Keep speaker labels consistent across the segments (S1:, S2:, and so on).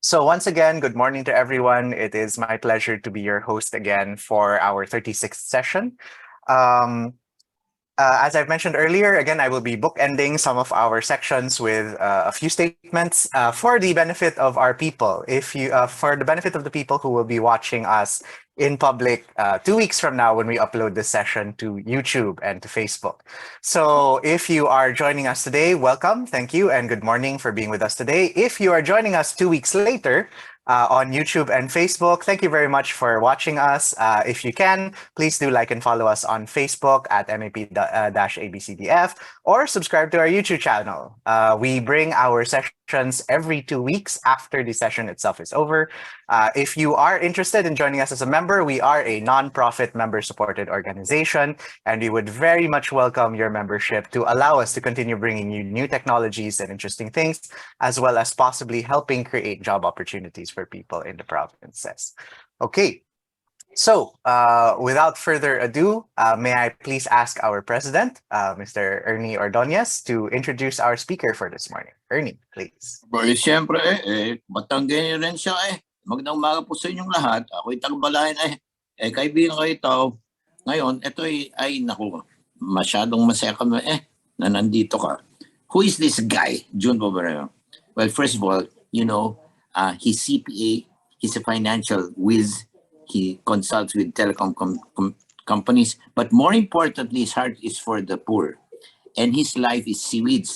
S1: So once again, good morning to everyone. It is my pleasure to be your host again for our 36th session. Um, as I've mentioned earlier, again, I will be bookending some of our sections with a few statements for the benefit of our people. For the benefit of the people who will be watching us in public 2 weeks from now when we upload this session to YouTube and to Facebook. So if you are joining us today, welcome, thank you, and good morning for being with us today. If you are joining us 2 weeks later, on YouTube and Facebook. Thank you very much for watching us. If you can, please do like and follow us on Facebook at MAP-ABCDF or subscribe to our YouTube channel. We bring our sessions every 2 weeks after the session itself is over. If you are interested in joining us as a member, we are a nonprofit member-supported organization, and we would very much welcome your membership to allow us to continue bringing you new technologies and interesting things, as well as possibly helping create job opportunities for people in the provinces. Okay, so without further ado, may I please ask our president, Mr. Ernie Ordonez, to introduce our speaker for this morning. Ernie, please.
S2: Siyempre, Batanggenyo rin siya Magandang umaga po sa inyong lahat. Ako'y tagbalayan kaibigan ko ito. Ngayon, ito naku, masyadong masaya kami na nandito ka. Who is this guy, Jimbo Pedrosa? Well, first of all, you know, he's CPA, he's a financial whiz, he consults with telecom companies, but more importantly, his heart is for the poor. And his life is Seaweeds.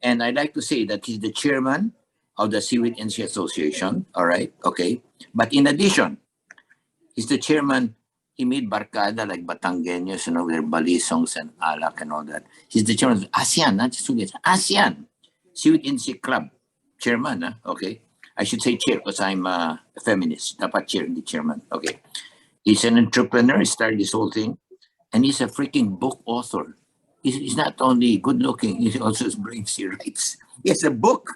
S2: And I'd like to say that he's the chairman of the Seaweed Industry Association, all right, okay? But in addition, he's the chairman. He made barkada like Batanggenyos, you know, their balisongs and alak and all that. He's the chairman of ASEAN, not just ASEAN, Seaweed Industry Club, chairman, okay? I should say chair because I'm a feminist. Dapat chair, the chairman, okay? He's an entrepreneur, he started this whole thing, and he's a freaking book author. He's not only good looking, he also brings, he writes. He has a book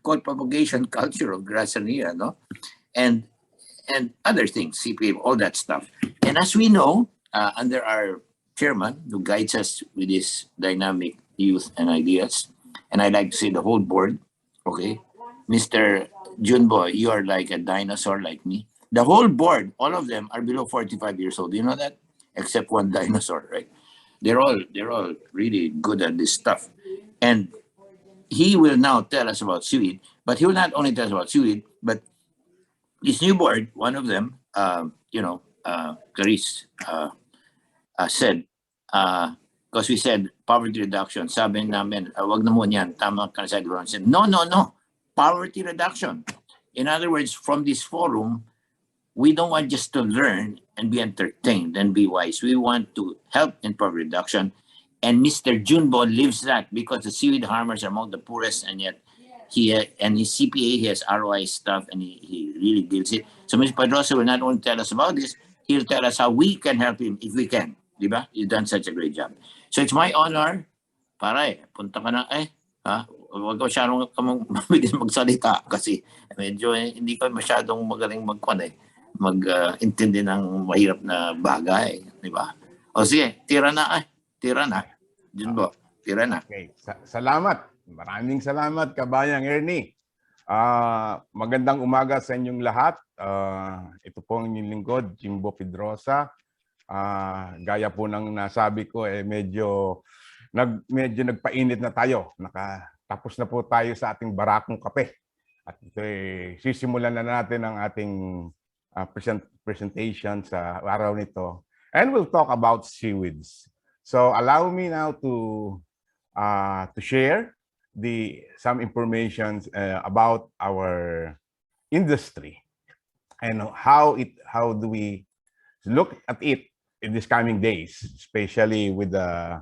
S2: called Propagation Culture of Grasania, no? And other things, CPA, all that stuff. And as we know, under our chairman who guides us with his dynamic youth and ideas, and I'd like to say the whole board, okay? Mr. Junbo, you are like a dinosaur like me. The whole board, all of them are below 45 years old. Do you know that? Except one dinosaur, right? They're all really good at this stuff. And he will now tell us about Seaweed, but he will not only tell us about Seaweed, but this new board, one of them, Clarice said, because we said poverty reduction, sabi namin, wag na mo niyan, tama ka sa everyone said, no, poverty reduction. In other words, from this forum, we don't want just to learn and be entertained and be wise. We want to help in poverty reduction. And Mr. Junbo lives that because the seaweed farmers are among the poorest, and yet and his CPA, he has ROI stuff, and he really deals it. So Mr. Pedrosa will not only tell us about this, he'll tell us how we can help him if we can. Diba? He's done such a great job. So it's my honor, pare, punta ka na huwag ko masyadong mabilis magsalita kasi medyo hindi ko masyadong magaling mag-intindi ng mahirap na bagay, di ba? O sige, tira na. Jimbo, tira na.
S3: Okay, salamat. Maraming salamat, kabayang Ernie. Magandang umaga sa inyong lahat. Ito po ang inyong lingkod, Jimbo Pedrosa. Gaya po ng nasabi ko, medyo nagpainit na tayo. Tapos na po tayo sa ating barakong kape. At ito sisimulan na natin ang ating presentation sa araw nito. And we'll talk about seaweeds. So allow me now to share some information about our industry and how do we look at it in these coming days, especially with the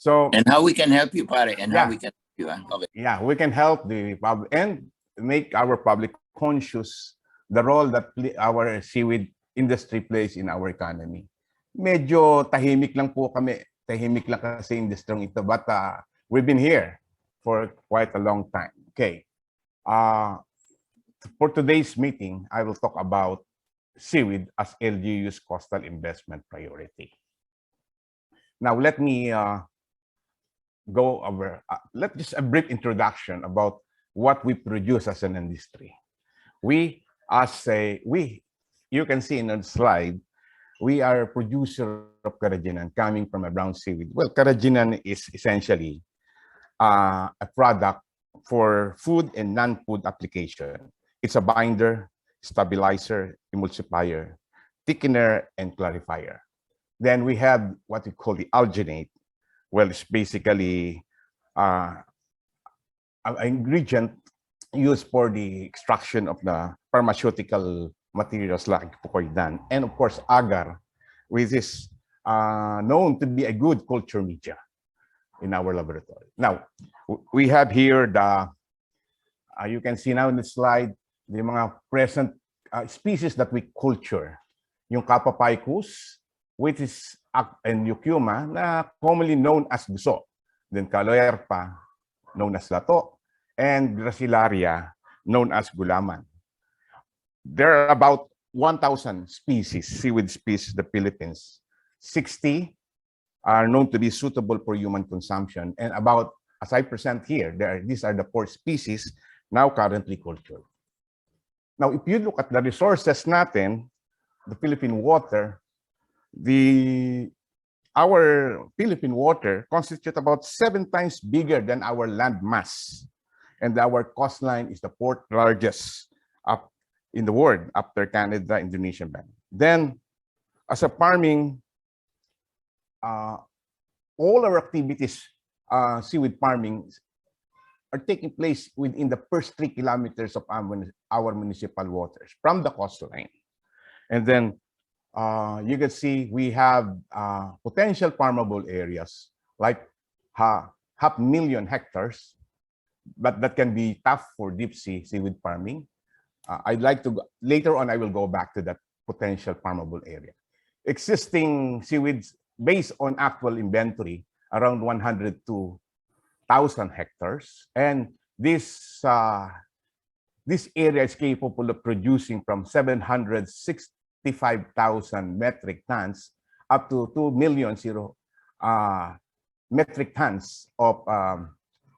S3: So
S2: and how we can help you, pare, and how we can help you. Okay.
S3: Yeah, we can help the public and make our public conscious the role that our seaweed industry plays in our economy. Medyo tahimik lang po kami. Tahimik lang kasi industry ito, but we've been here for quite a long time. Okay. For today's meeting, I will talk about seaweed as LGU's coastal investment priority. Now, let me go over, let's just a brief introduction about what we produce as an industry. We, you can see in the slide, we are a producer of carrageenan coming from a brown seaweed. Well, carrageenan is essentially a product for food and non-food application. It's a binder, stabilizer, emulsifier, thickener, and clarifier. Then we have what we call the alginate. Well, it's basically an ingredient used for the extraction of the pharmaceutical materials like pukoidan, and of course agar, which is known to be a good culture media in our laboratory. Now, we have here the, you can see now in the slide, the mga present species that we culture. Yung Capapicus, which is and Eucuma, na commonly known as guso. Then Caloerpa, known as lato, and Gracilaria, known as gulaman. There are about 1,000 species, seaweed species in the Philippines. 60 are known to be suitable for human consumption, and about, as I present here, these are the 4 species now currently cultured. Now, if you look at the resources natin, the Philippine water, our Philippine water constitutes about 7 times bigger than our land mass, and our coastline is the 4th largest in the world after Canada, Indonesia. Then, as a farming, all our activities, seaweed farming, are taking place within the first 3 kilometers of our municipal waters from the coastline. And then you can see we have potential farmable areas like 500,000 hectares, but that can be tough for deep sea seaweed farming. I'd like to, later on, I will go back to that potential farmable area. Existing seaweeds based on actual inventory, around 102,000 hectares. And this area is capable of producing from 765,000 metric tons up to 2 million metric tons of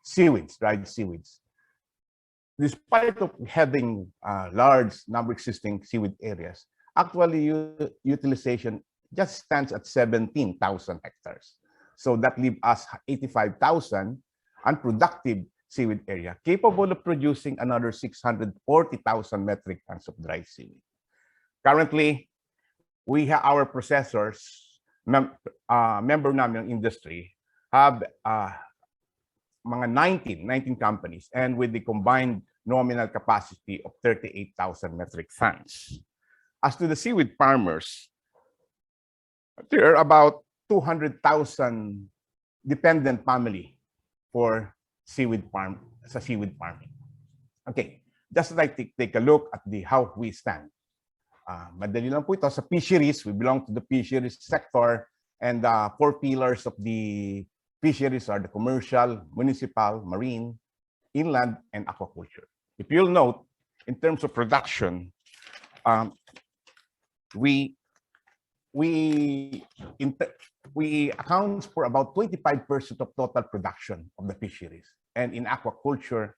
S3: seaweeds, dried seaweeds. Despite of having large number of existing seaweed areas, actually utilization just stands at 17,000 hectares. So that leaves us 85,000 unproductive seaweed area, capable of producing another 640,000 metric tons of dry seaweed. Currently, we have our processors, member namin ng industry, have mga 19 companies, and with the combined nominal capacity of 38,000 metric tons. As to the seaweed farmers, there are about 200,000 dependent family for seaweed farming. Okay, just like take a look at how we stand. Madali lang po ito. Sa fisheries, we belong to the fisheries sector, and the 4 pillars of the fisheries are the commercial, municipal, marine, inland, and aquaculture. If you'll note, in terms of production, we account for about 25% of total production of the fisheries. And in aquaculture,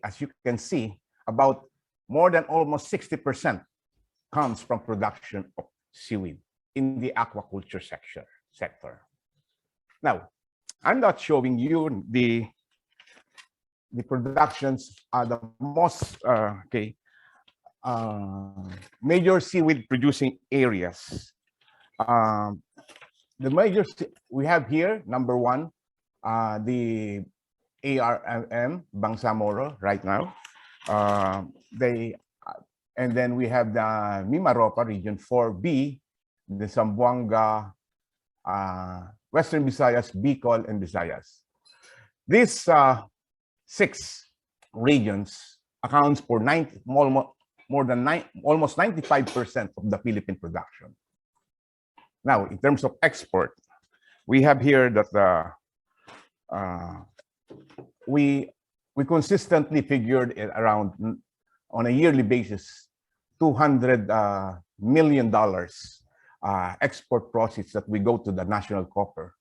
S3: as you can see, about more than almost 60% comes from production of seaweed in the aquaculture sector. Now, I'm not showing you the productions, the most major seaweed producing areas. The major we have here, number 1, the ARM, Bangsamoro, right now. And then we have the Mimaropa, Region 4B, the Zamboanga, Western Visayas, Bicol, and Visayas. These 6 regions accounts for almost 95% of the Philippine production. Now, in terms of export, we have here that we consistently figured it around, on a yearly basis, $200 million export proceeds that we go to the national coffer.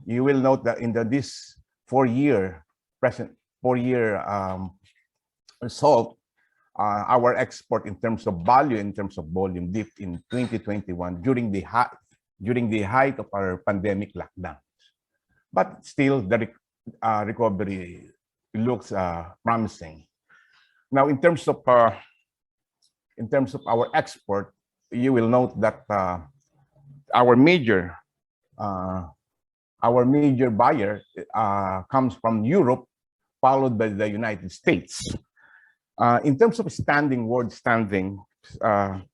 S3: you will note that in this 4-year result, our export in terms of value, in terms of volume, dipped in 2021 during the height of our pandemic lockdown. But still, the recovery looks promising. Now, in terms of our export, you will note that our major buyer comes from Europe, followed by the United States. In terms of world standing,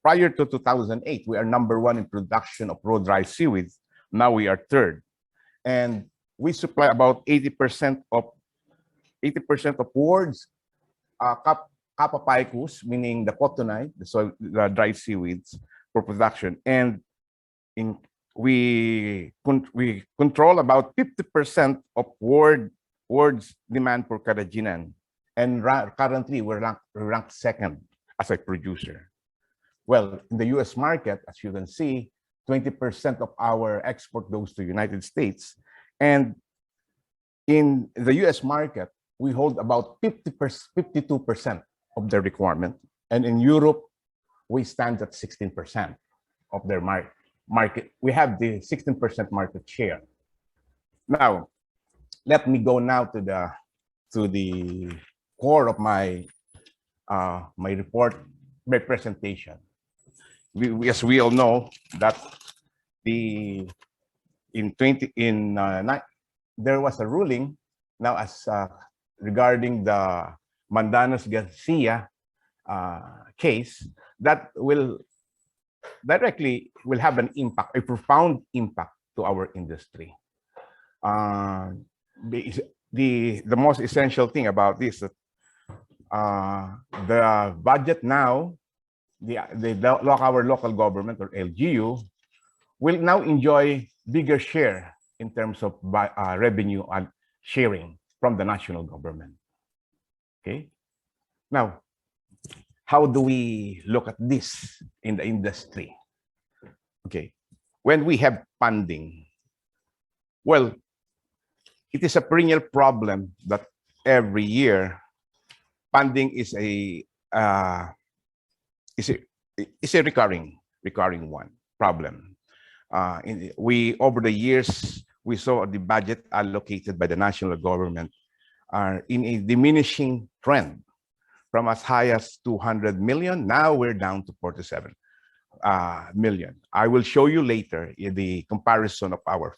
S3: prior to 2008, we are #1 in production of raw dry seaweeds. Now we are 3rd, and we supply about 80% of world's Capapicus, meaning the cotonite, the dry seaweeds for production, and we control about 50% of world's demand for carrageenan, and currently we're ranked 2nd as a producer. Well, in the U.S. market, as you can see, 20% of our export goes to the United States, and in the U.S. market, we hold about 52% of their requirement, and in Europe, we stand at 16% of their market. We have the 16% market share. Now, let me go now to the core of my presentation. As we all know that there was a ruling now regarding the Mandanas-Garcia case that will have an impact, a profound impact to our industry. The most essential thing about this, the budget now, our local government, or LGU, will now enjoy bigger share in terms of revenue and sharing from the national government. Okay. Now, how do we look at this in the industry? Okay. When we have funding, well, it is a perennial problem that every year funding is a recurring problem. Over the years, we saw the budget allocated by the national government are in a diminishing trend, from as high as 200 million. Now we're down to 47 million. I will show you later in the comparison of our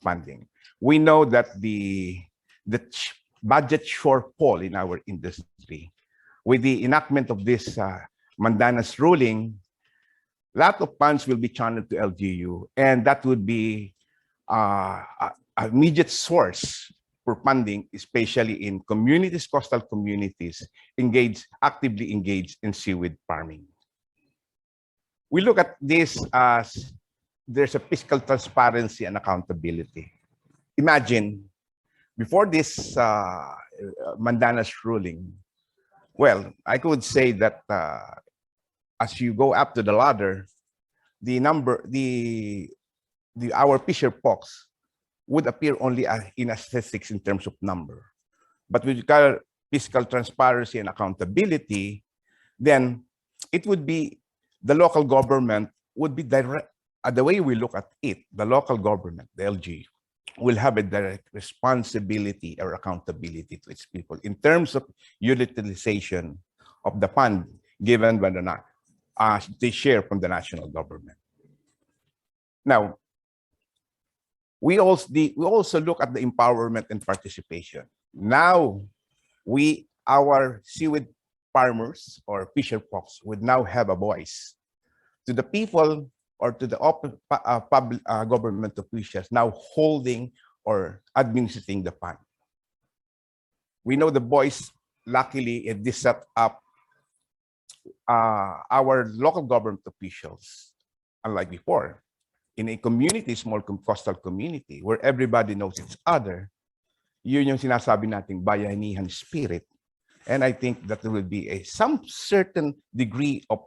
S3: funding. We know that the budget shortfall in our industry, with the enactment of this Mandanas ruling, a lot of funds will be channeled to LGU, and that would be an immediate source for funding, especially in communities, coastal communities, actively engaged in seaweed farming. We look at this as there's a fiscal transparency and accountability. Imagine, before this Mandanas ruling, well, I could say that as you go up to the ladder, our fisher pox would appear only in statistics in terms of number. But with fiscal transparency and accountability, then it would be the local government would be direct. The way we look at it, the local government, the LG, will have a direct responsibility or accountability to its people in terms of utilization of the fund given by they share from the national government. Now, we also look at the empowerment and participation. Now, our seaweed farmers or fisher folks would now have a voice to the people or to the public government officials now holding or administering the fund. We know the voice, luckily, this set up our local government officials, unlike before, in a community, small coastal community, where everybody knows each other. Yun yung sinasabi nating bayanihan spirit. And I think that there will be some certain degree of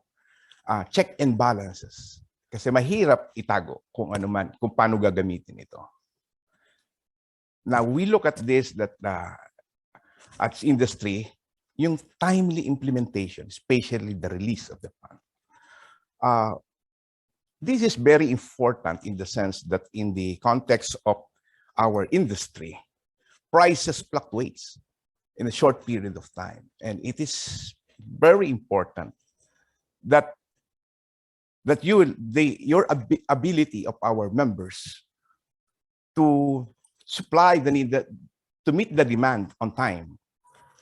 S3: check and balances. Kasi mahirap itago kung paano gagamitin ito. Now we look at this that at industry, yung timely implementation, especially the release of the fund. This is very important in the sense that in the context of our industry, prices fluctuates in a short period of time. And it is very important that your ability of our members to supply the need, to meet the demand on time.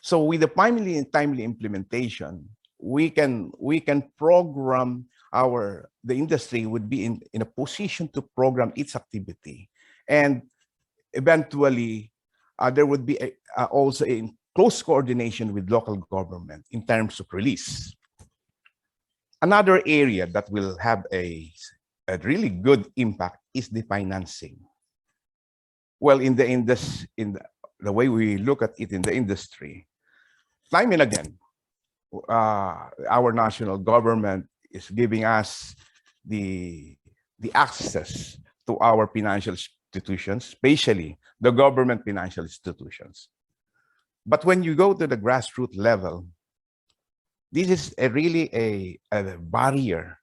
S3: So with the timely implementation, we can program the industry would be in a position to program its activity, and eventually there would be also in close coordination with local government in terms of release. Another area that will have a really good impact is the financing. Well, in the way we look at it in the industry, time and again, our national government is giving us the access to our financial institutions, especially the government financial institutions. But when you go to the grassroots level, this is really a barrier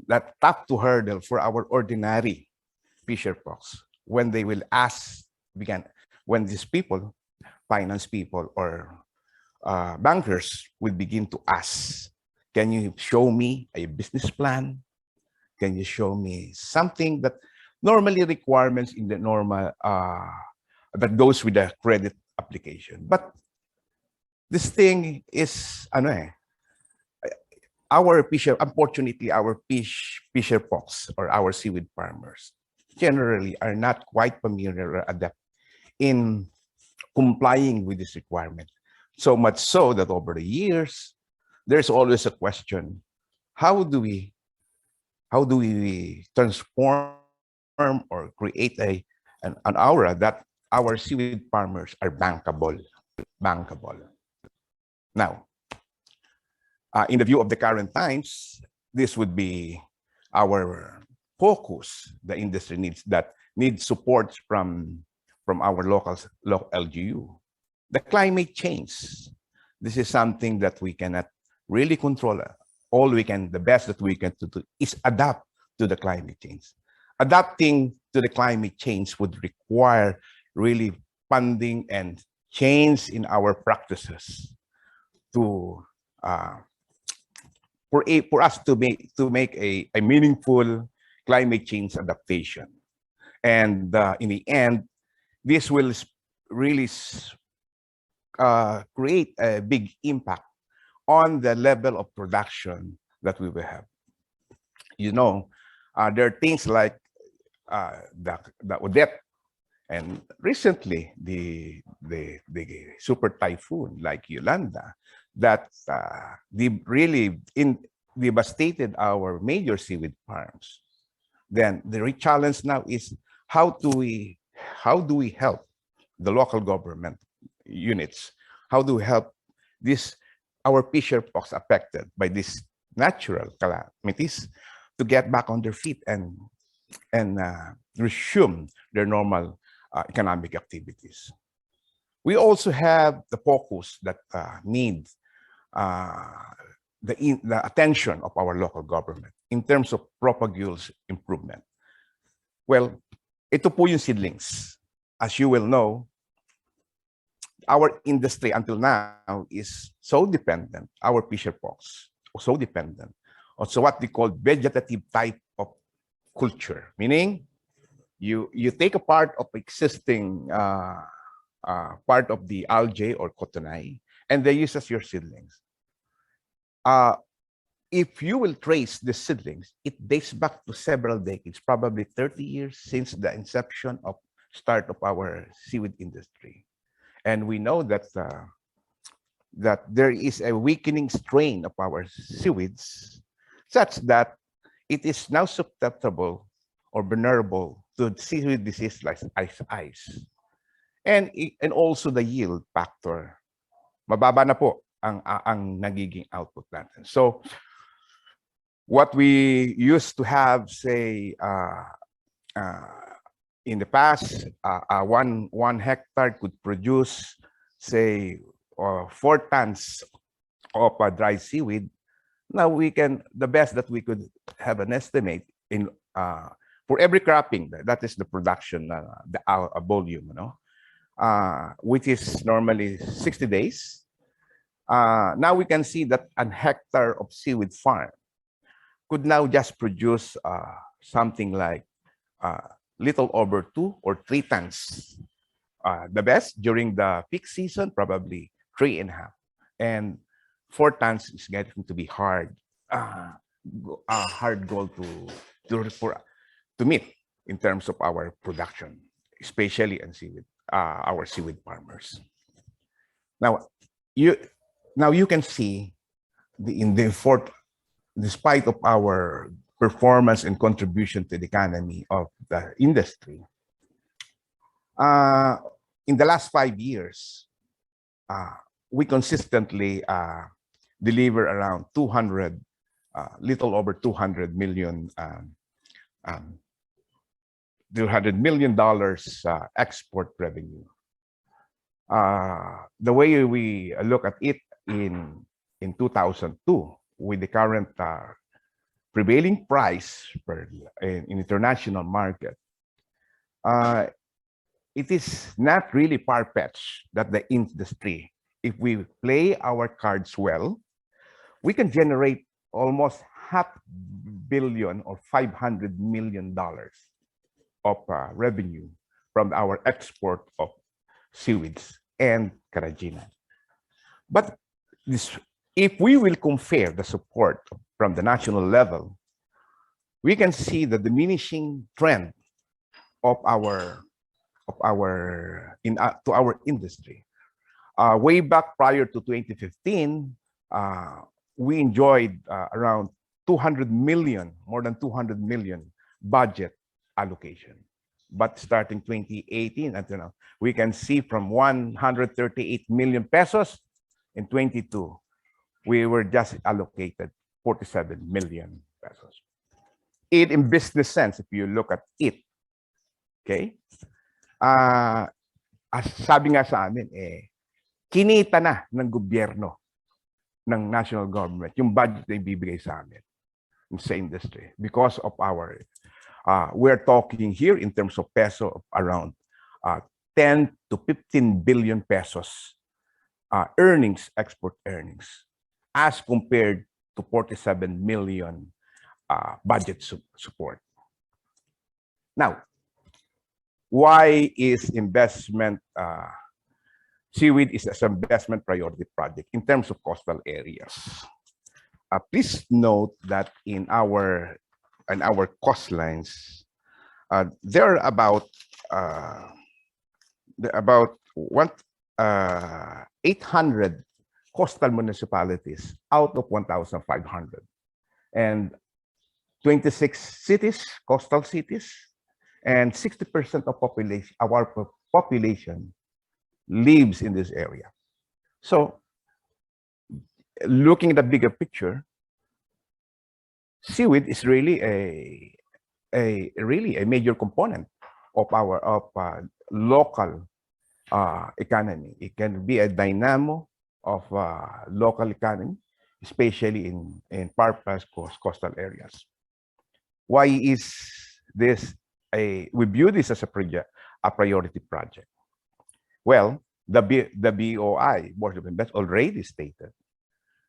S3: that tough to hurdle for our ordinary fisher folks when they will ask, when these people, finance people or bankers will begin to ask, can you show me a business plan? Can you show me something that normally requirements in the normal, that goes with the credit application? But this thing is, unfortunately, our fisher folks or our seaweed farmers generally are not quite familiar or adept in complying with this requirement. So much so that over the years, there's always a question: how do we transform or create an aura that our seaweed farmers are bankable? Now, in the view of the current times, this would be our focus. The industry needs support from our local LGU. The climate change. This is something that we cannot really control. The best that we can do is adapt to the climate change. Adapting to the climate change would require really funding and change in our practices to for us to make a meaningful climate change adaptation. And in the end, this will really create a big impact on the level of production that we will have. There are things like the Odette, and recently the super typhoon like Yolanda that really devastated our major seaweed farms. Then the challenge now is how do we help the local government units? How do we help our fisher folks affected by these natural calamities to get back on their feet and resume their normal economic activities? We also have the focus that needs the attention of our local government in terms of propagules improvement. Well, ito po yung seedlings. As you will know, our industry until now is so dependent, our fisher folks are so dependent on what we call vegetative type of culture, meaning you take a part of existing part of the algae or cotonai and they use as your seedlings. If you will trace the seedlings, it dates back to several decades, probably 30 years since the inception of start of our seaweed industry. And we know that that there is a weakening strain of our seaweeds such that it is now susceptible or vulnerable to seaweed disease like ice. And also the yield factor. Mababa na po ang nagiging output natin. So what we used to have, say, in the past, one hectare could produce, say, 4 tons of dry seaweed. Now the best that we could have an estimate in for every cropping, that is the production, the volume, which is normally 60 days. Now we can see that an hectare of seaweed farm could now just produce something like little over 2 or 3 tons. The best during the peak season, probably 3.5, and 4 tons is getting to be hard, hard goal to meet in terms of our production, especially in seaweed, our seaweed farmers. Now you can see despite of our performance and contribution to the economy of the industry, in the last 5 years, we consistently deliver around little over $200 million export revenue. The way we look at it in 2002, with the current prevailing price in international market, it is not really far-fetched that the industry, if we play our cards well, we can generate almost $500 million or $500 million of revenue from our export of seaweeds and carrageenan. But if we will compare the support from the national level, we can see the diminishing trend of our industry. Way back prior to 2015, we enjoyed around 200 million, more than 200 million budget allocation. But starting 2018 until now, we can see from 138 million pesos in 22, we were just allocated 47 million pesos. It in business sense, if you look at it, okay? Sabi nga sa amin, kinita na ng gobyerno, ng national government, yung budget na ibibigay sa amin sa industry because of our, we're talking here in terms of peso of around 10 to 15 billion pesos earnings, export earnings, as compared to 47 million budget support. Now, why is investment, seaweed is an investment priority project in terms of coastal areas? Please note that in our coastlines, there are about 800 coastal municipalities out of 1,500, and 26 cities, coastal cities, and 60% of our population lives in this area. So, looking at the bigger picture, seaweed is really a major component of our local economy. It can be a dynamo of local economy, especially in far-flung coastal areas. Why is this we view this as a priority project? Well, the BOI, Board of Investment, already stated.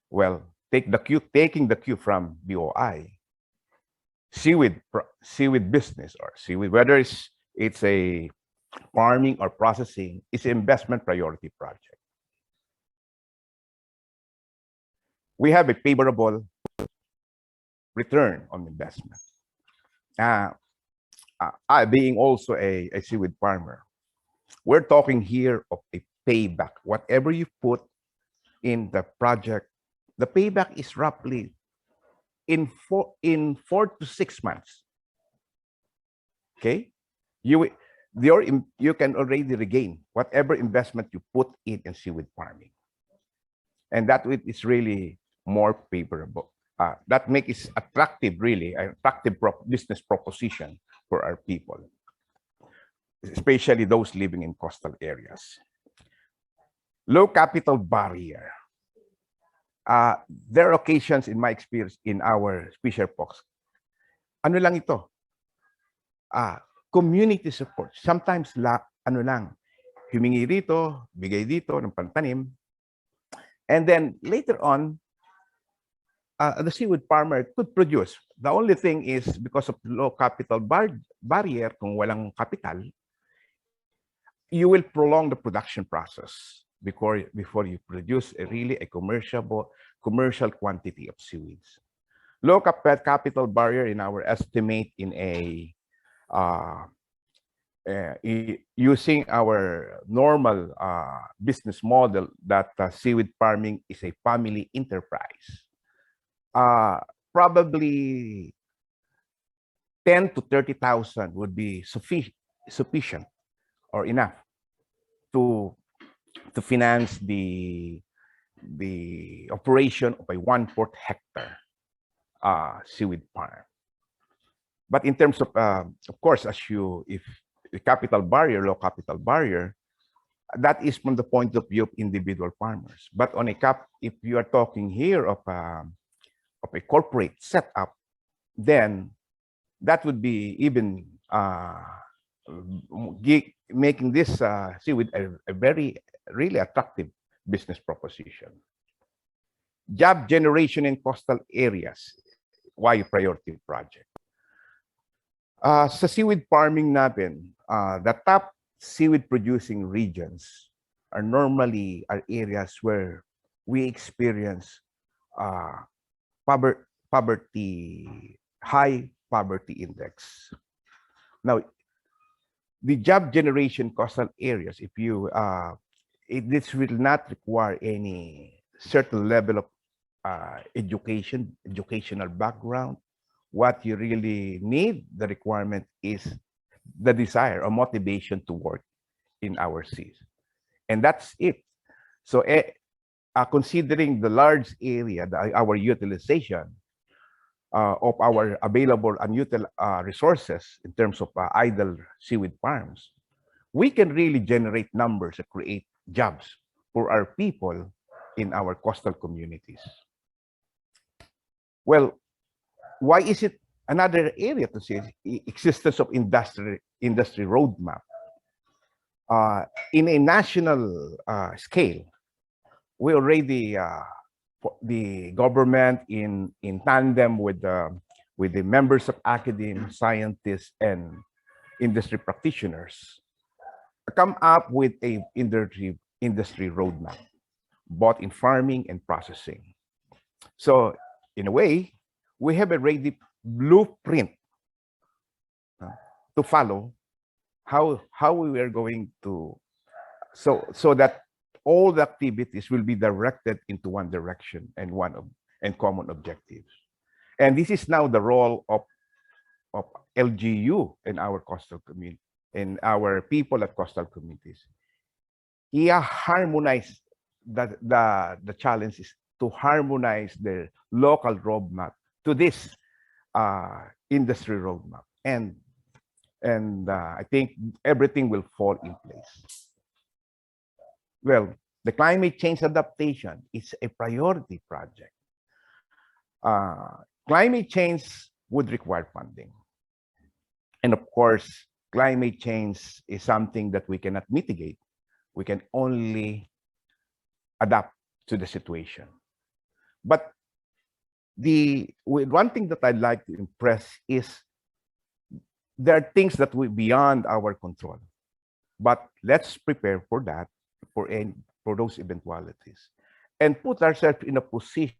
S3: Well, taking the cue from BOI, seaweed business or seaweed, whether it's a farming or processing, it's an investment priority project. We have a favorable return on investment. Being also a seaweed farmer, we're talking here of a payback. Whatever you put in the project, the payback is roughly in 4 to 6 months. Okay, you can already regain whatever investment you put in seaweed farming, and that is really more favorable. That makes it attractive, really, an attractive business proposition for our people. especially those living in coastal areas. Low capital barrier. There are occasions in my experience in our fisher folks. Ano lang ito? Community support. Sometimes ano lang, humingi dito, bigay dito ng pantanim. And then later on, the seaweed farmer could produce. The only thing is because of low capital barrier, kung walang capital, you will prolong the production process before you produce a commercial quantity of seaweeds. Low capital barrier in our estimate in using our normal business model that seaweed farming is a family enterprise. Probably 10 to 30,000 would be sufficient or enough to finance the operation of a 1/4 hectare seaweed farm. But in terms of course, if the capital barrier, low capital barrier, that is from the point of view of individual farmers. But on if you are talking here of a corporate setup, then that would be even making this seaweed a very really attractive business proposition. Job generation in coastal areas. Why priority project? Sa seaweed farming natin, the top seaweed producing regions are normally areas where we experience high poverty index. Now, the job generation coastal areas, if you this will not require any certain level of educational background. What you really need, the requirement is the desire or motivation to work in our seas. And that's it. So considering the large area, our utilization of our available resources in terms of idle seaweed farms, we can really generate numbers and create jobs for our people in our coastal communities. Well, why is it another area to see existence of industry roadmap? In a national scale, we already the government in tandem with the members of academia, scientists, and industry practitioners come up with a industry roadmap, both in farming and processing. So in a way, we have a ready blueprint to follow how we are going to so that all the activities will be directed into one direction and common objectives. And this is now the role of LGU in our coastal community and our people at coastal communities. Harmonize the challenge is to harmonize the local roadmap to this industry roadmap, and I think everything will fall in place. Well, the climate change adaptation is a priority project. Climate change would require funding, and of course, climate change is something that we cannot mitigate. We can only adapt to the situation. But one thing that I'd like to impress is there are things that we beyond our control, but let's prepare for that, for those eventualities, and put ourselves in a position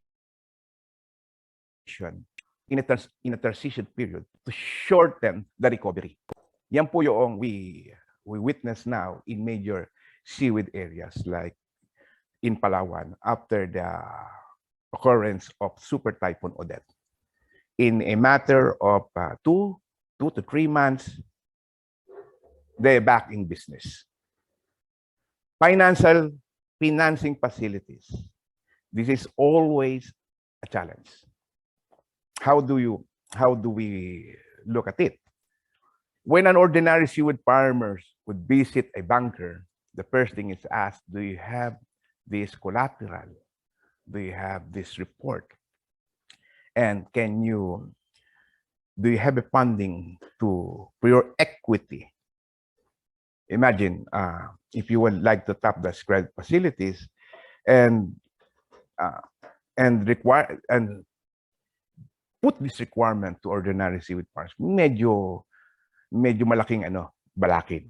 S3: in a transition period to shorten the recovery. Yan po yung we witness now in major seaweed areas like in Palawan after the occurrence of Super Typhoon Odette. In a matter of 2 to 3 months, they're back in business. Financing facilities. This is always a challenge. How do we look at it? when an ordinary seaweed farmer would visit a banker, the first thing is asked, do you have this collateral? Do you have this report? And do you have a funding for your equity? Imagine if you would like to tap the credit facilities and put this requirement to ordinary seaweed farmers, medyo malaking balakid.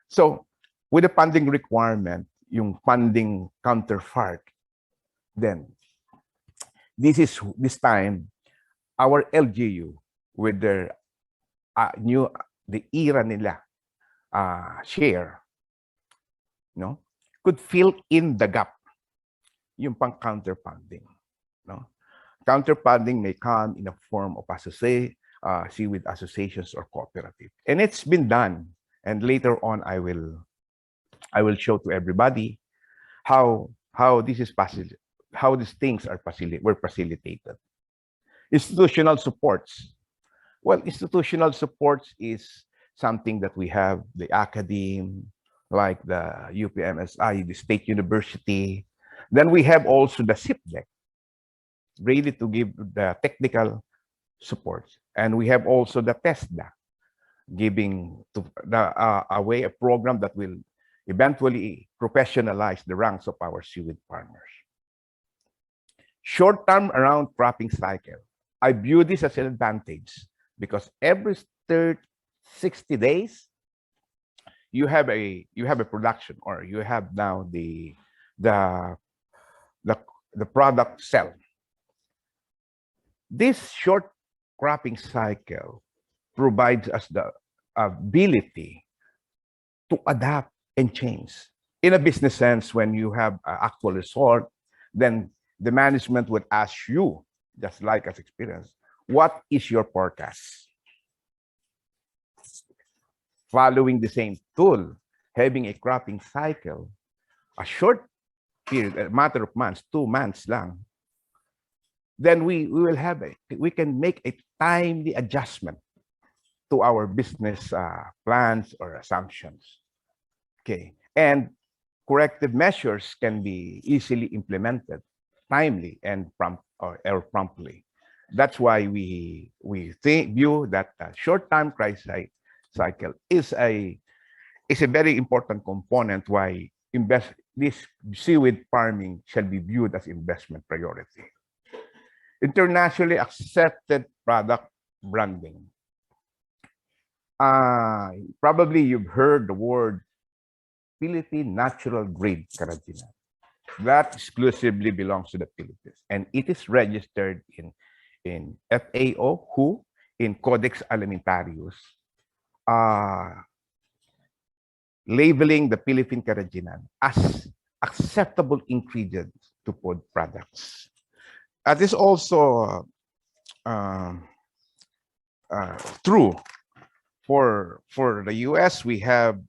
S3: So with the funding requirement, yung funding counterpart, then this time our LGU with their the era nila share, no, could fill in the gap yung pang counterfunding, no. Counterfunding may come in a form of seaweed associations or cooperative, and it's been done. And later on, I will show to everybody how this is possible, how these things were facilitated. Institutional supports. Well, institutional supports is something that we have, the academe, like the UPMSI, the State University. Then we have also the SIPDEC, ready to give the technical support. And we have also the TESDA, giving to a program that will eventually professionalize the ranks of our seaweed farmers. Short-term around cropping cycle. I view this as an advantage because every 60 days, you have a production, or you have now the product sell. This short cropping cycle provides us the ability to adapt and change. In a business sense, when you have an actual result, then the management would ask you, just like as experience, what is your forecast? Following the same tool, having a cropping cycle, a short period, a matter of months, 2 months lang, then we can make a timely adjustment to our business plans or assumptions. Okay, and corrective measures can be easily implemented, timely and promptly. That's why we view that short-term crisis cycle is a very important component why this seaweed farming shall be viewed as investment priority. Internationally accepted product branding. Probably you've heard the word Philippine natural grade carrageenan. That exclusively belongs to the Philippines, and it is registered in FAO, WHO, in Codex Alimentarius, labeling the Philippine carrageenan as acceptable ingredients to food products. This is also true for the US. We have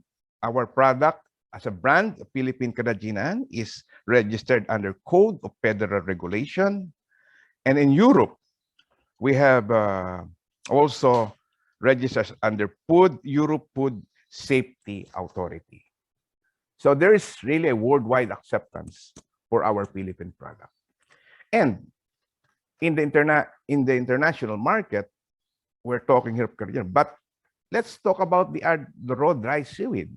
S3: our product as a brand, Philippine carrageenan, is registered under Code of Federal Regulation. And in Europe, we have also registered under Europe Food Safety Authority. So there is really a worldwide acceptance for our Philippine product. And in the international market, we're talking here of carrageenan, but let's talk about the raw dry seaweed.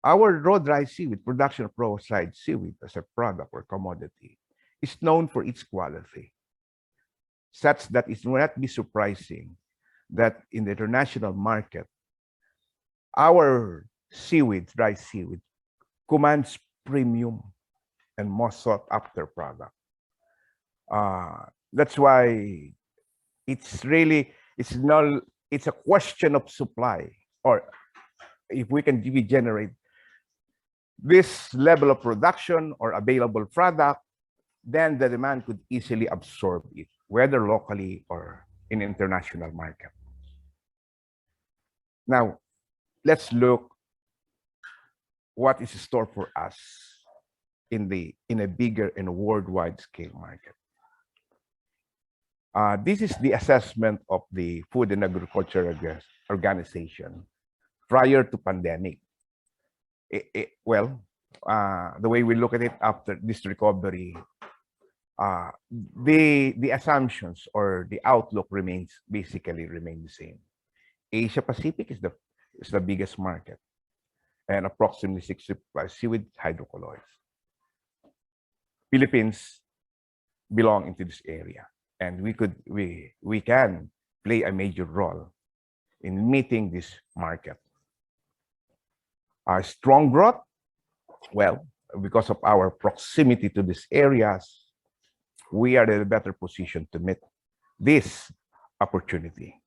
S3: Our raw dry seaweed, production of raw dried seaweed as a product or commodity, is known for its quality, such that it will not be surprising that in the international market, our seaweed, dry seaweed, commands premium and most sought after product. That's why it's a question of supply, or if we can generate this level of production or available product, then the demand could easily absorb it, whether locally or in international market. Now, let's look what is in store for us in a bigger and worldwide scale market. This is the assessment of the Food and Agriculture organization prior to pandemic. Well, the way we look at it after this recovery, the assumptions or the outlook basically remain the same. Asia Pacific is the biggest market, and approximately 60% seaweed hydrocolloids. Philippines belong into this area, and we can play a major role in meeting this market. Our strong growth, well, because of our proximity to these areas, we are in a better position to meet this opportunity.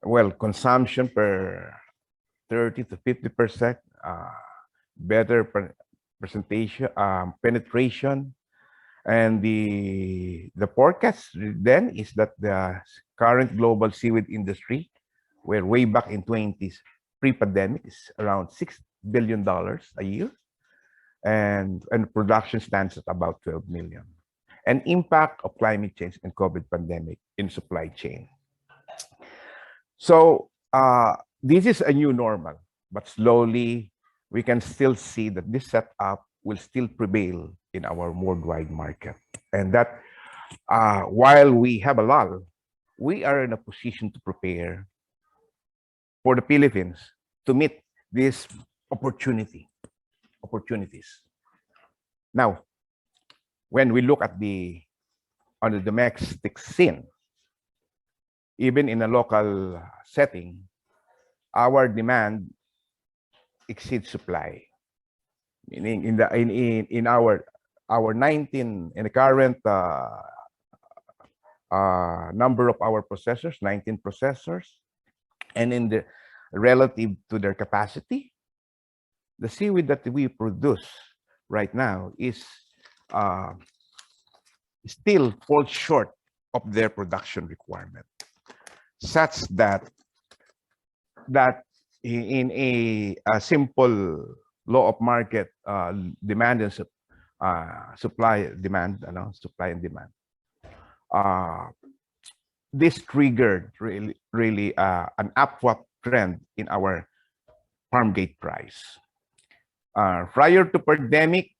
S3: Well, consumption per 30 to 50%, better penetration, and the forecast then is that the current global seaweed industry, where way back in 20s pre-pandemic, is around $6 billion a year, and production stands at about 12 million. And impact of climate change and COVID pandemic in supply chain. So this is a new normal, but slowly we can still see that this setup will still prevail in our worldwide market. And that while we have a lull, we are in a position to prepare for the Philippines to meet this opportunities. Now, when we look at on the domestic scene, even in a local setting, our demand exceeds supply. Meaning in our 19 in the current number of our processors, 19 processors, and in the relative to their capacity, the seaweed that we produce right now is still falls short of their production requirement, such that in a simple law of market, demand and supply and demand, this triggered really an upward trend in our farm gate price. Prior to pandemic,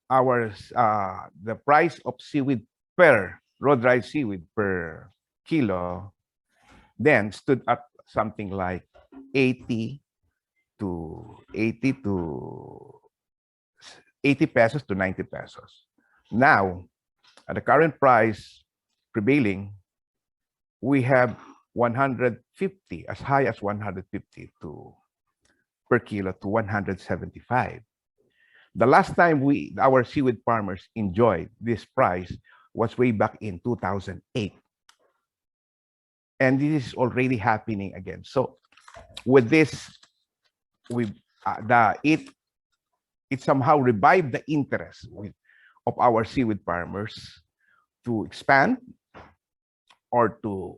S3: the price of seaweed per raw dry seaweed per kilo then stood at something like 80 pesos to 90 pesos. Now, at the current price prevailing, we have 150, as high as 150 per kilo to 175. The last time our seaweed farmers enjoyed this price was way back in 2008. And this is already happening again. So with this, it somehow revived the interest of our seaweed farmers to expand or to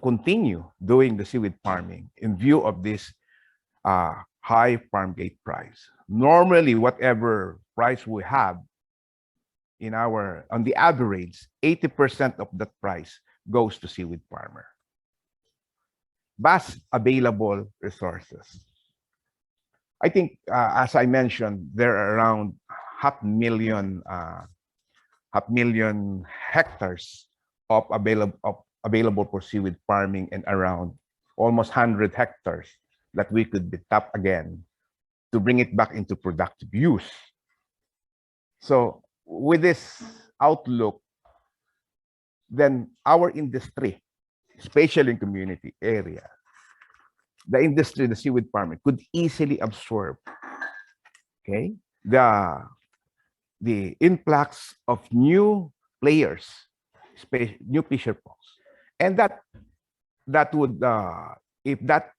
S3: continue doing the seaweed farming in view of this high farm gate price. Normally, whatever price we have on the average, 80% of that price goes to seaweed farmer. Vast available resources. I think, as I mentioned, there are around 500,000 hectares of available for seaweed farming, and around almost 100 hectares that we could be tapped again to bring it back into productive use. So with this outlook, then our industry, especially in community area, the seaweed farming could easily absorb, okay, the influx of new players, new fisher folks, and that would, if that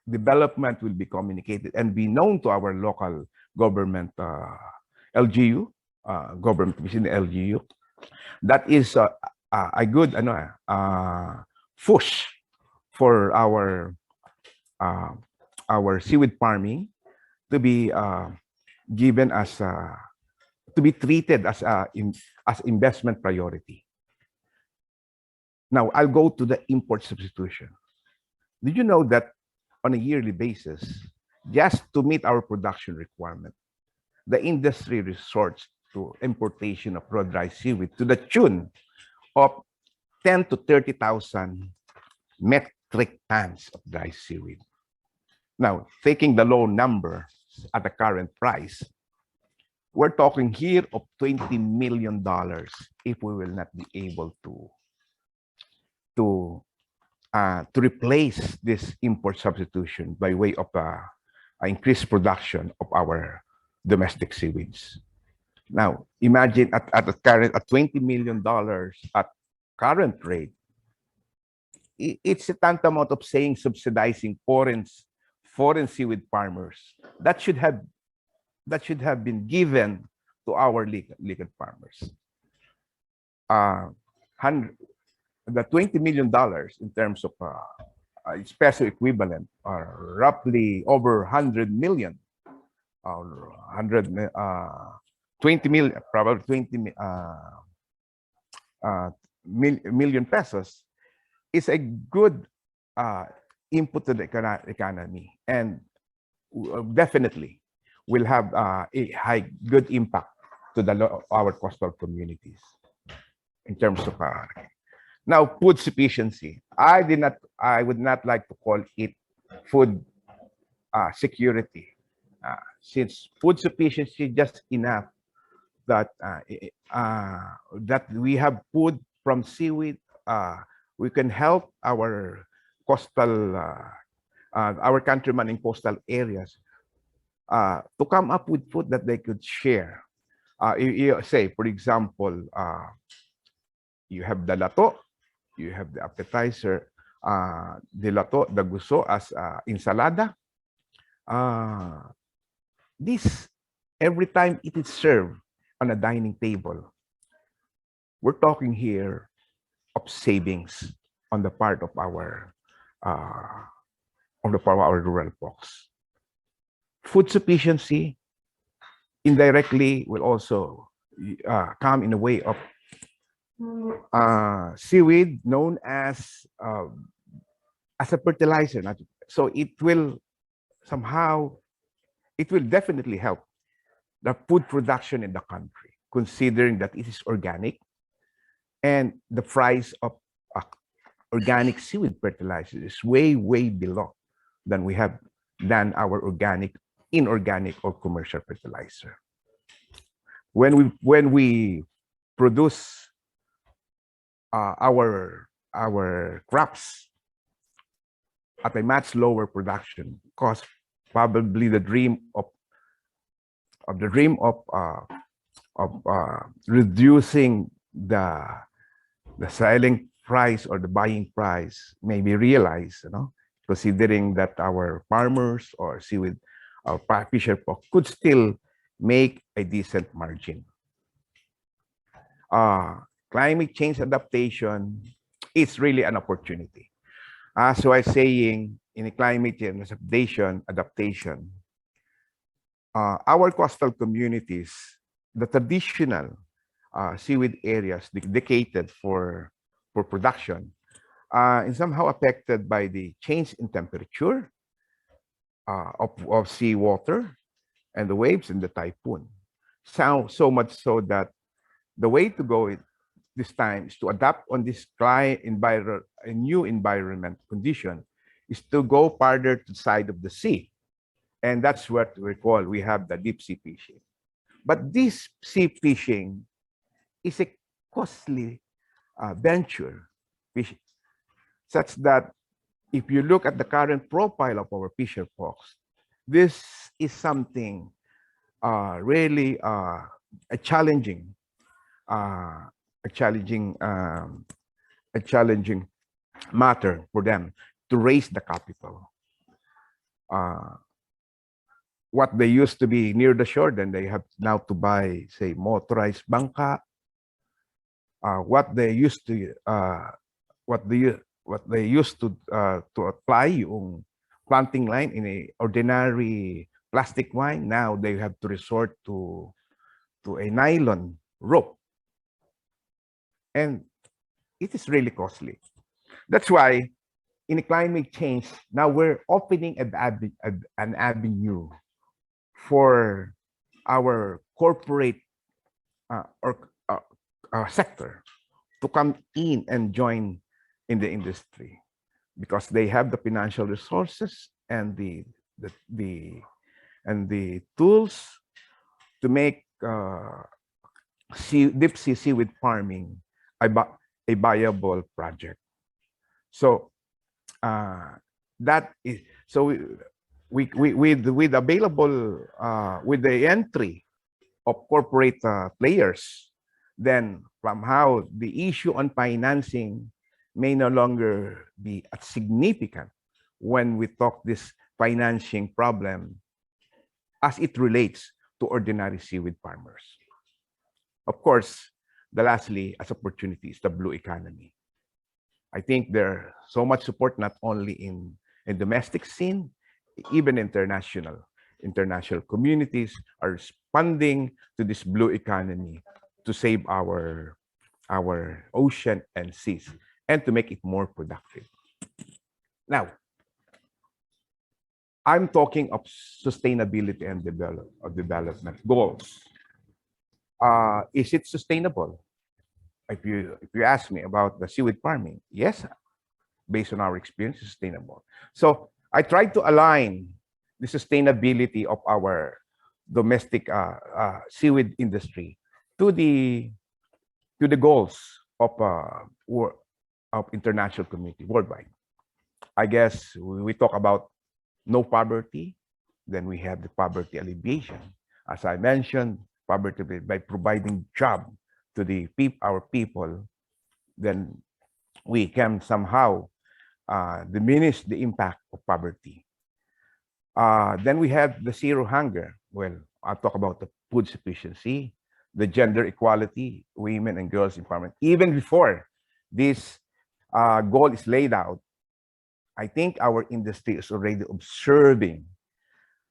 S3: development will be communicated and be known to our local government, LGU, government within the LGU, that is a good push for our seaweed farming to be given as to be treated as investment priority. Now, I'll go to the import substitution. Did you know that on a yearly basis, just to meet our production requirement, the industry resorts to importation of raw dry seaweed to the tune of 10 to 30,000 metric tons of dry seaweed. Now, taking the low number at the current price, we're talking here of $20 million if we will not be able to replace this import substitution by way of increased production of our domestic seaweeds. Now, imagine at $20 million at current rate, it's a tantamount of saying subsidizing foreign seaweed farmers. That should have been given to our legal farmers. The $20 million in terms of peso equivalent are roughly over 100 million, or 20 million, probably 20 million pesos is a good input to the economy, and definitely will have a good impact to our coastal communities in terms of now, food sufficiency. I would not like to call it food security, since food sufficiency just enough that that we have food from seaweed. We can help our coastal, our countrymen in coastal areas to come up with food that they could share. Say, for example, you have the lato. You have the appetizer, the lato, the guso as ensalada. This, every time it is served on a dining table, we're talking here of savings on the part of our rural folks. Food sufficiency indirectly will also come in a way of seaweed known as a fertilizer. So it will definitely help the food production in the country, considering that it is organic, and the price of organic seaweed fertilizer is way below than we have than our inorganic or commercial fertilizer. When we produce our crops at a much lower production cost, probably the dream of reducing the selling price or the buying price may be realized, considering that our farmers or seaweed or fisher folk could still make a decent margin. Climate change adaptation is really an opportunity. So I'm saying in a climate change adaptation, our coastal communities, the traditional seaweed areas dedicated for production, is somehow affected by the change in temperature of seawater and the waves and the typhoon. So much so that the way to go this time is to adapt on this a new environment condition, is to go farther to the side of the sea. And that's what we have the deep sea fishing. But this sea fishing is a costly venture, such that if you look at the current profile of our fisher folks, this is something really a challenging matter for them to raise the capital. What they used to be near the shore, then they have now to buy, say, motorized bangka. What they used to apply yung planting line in a ordinary plastic line, now they have to resort to a nylon rope. And it is really costly. That's why in climate change, now we're opening an avenue for our corporate or sector to come in and join in the industry because they have the financial resources and the tools to make deep sea seaweed farming a viable project. So that is so we with available with the entry of corporate players, then somehow the issue on financing may no longer be as significant when we talk this financing problem as it relates to ordinary seaweed farmers. Of course, the lastly, as opportunities, the blue economy. I think there's so much support not only in domestic scene, even international communities are responding to this blue economy to save our ocean and seas and to make it more productive. Now, I'm talking of sustainability and development goals. Is it sustainable? If you ask me about the seaweed farming, yes, based on our experience, sustainable. So I tried to align the sustainability of our domestic seaweed industry to the goals of international community worldwide. I guess we talk about no poverty, then we have the poverty alleviation. As I mentioned, poverty by providing job to our people, then we can somehow diminish the impact of poverty. Then we have the zero hunger. Well, I'll talk about the food sufficiency, the gender equality, women and girls empowerment. Even before this goal is laid out, I think our industry is already observing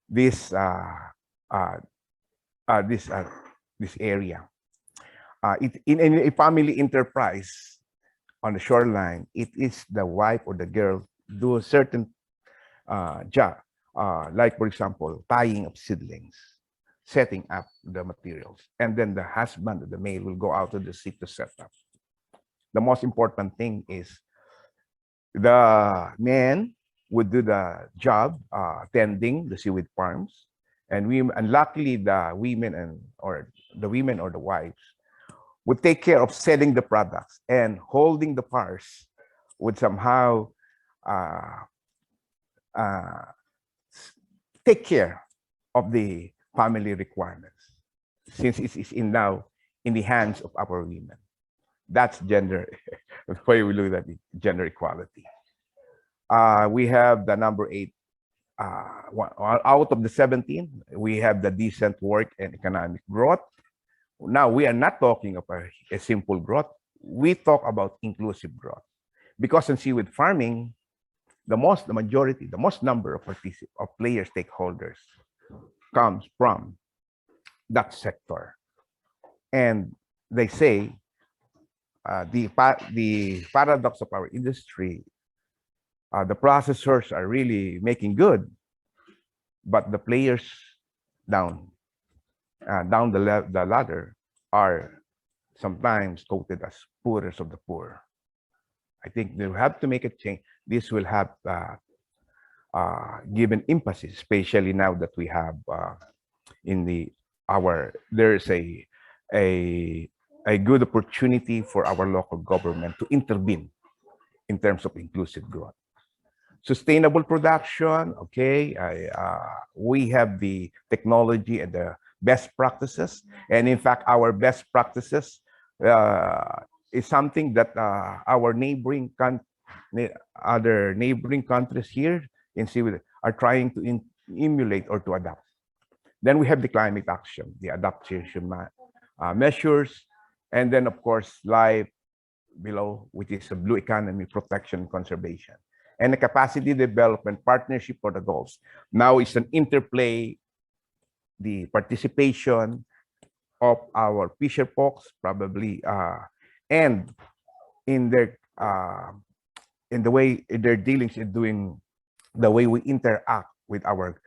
S3: this this area. In a family enterprise on the shoreline, it is the wife or the girl do a certain job, like for example, tying of seedlings, setting up the materials, and then the husband, the male, will go out to the sea to set up. The most important thing is the man would do the job tending the seaweed farms, and luckily the women or the wives would take care of selling the products, and holding the purse would somehow take care of the family requirements, since it is now in the hands of our women. That's gender, the way we look at it, gender equality. We have the number 8. Out of the 17, we have the decent work and economic growth. Now, we are not talking about a simple growth. We talk about inclusive growth. Because in seaweed farming, the most number of player stakeholders comes from that sector. And they say the paradox of our industry, the processors are really making good, but the players down the ladder are sometimes quoted as poorest of the poor. I think they have to make a change. This will have given emphasis, especially now that we have there's a good opportunity for our local government to intervene in terms of inclusive growth. Sustainable production, okay, we have the technology and the best practices, and in fact, our best practices is something that other neighboring countries here in seaweed are trying to emulate or to adapt. Then we have the climate action, the adaptation measures, and then of course life below, which is a blue economy, protection, and conservation, and the capacity development partnership for the goals. Now it's an interplay, the participation of our fisher folks probably, and in their in the way in their dealings in doing the way we interact with our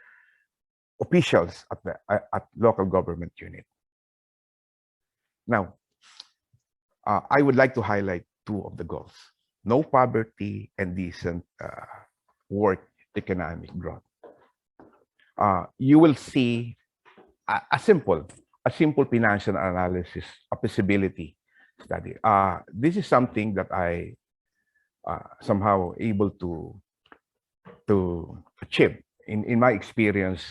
S3: officials at the at local government unit. Now, I would like to highlight two of the goals: no poverty and decent work economic growth. You will see a simple financial analysis, a feasibility study. This is something that I somehow able to achieve in my experience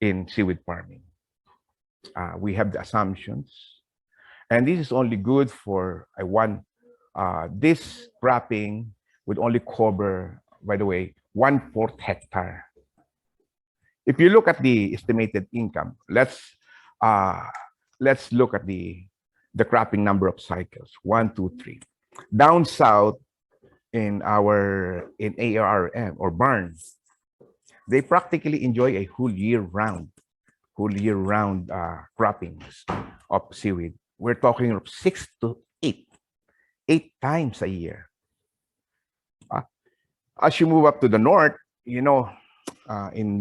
S3: in seaweed farming. We have the assumptions, and this is only good for this cropping would only cover, by the way, 1/4 hectare. If you look at the estimated income, let's look at the cropping number of cycles: 1, 2, 3. Down south in ARM or barns, they practically enjoy a whole year round croppings of seaweed. We're talking of 6 to 8 times a year. As you move up to the north, in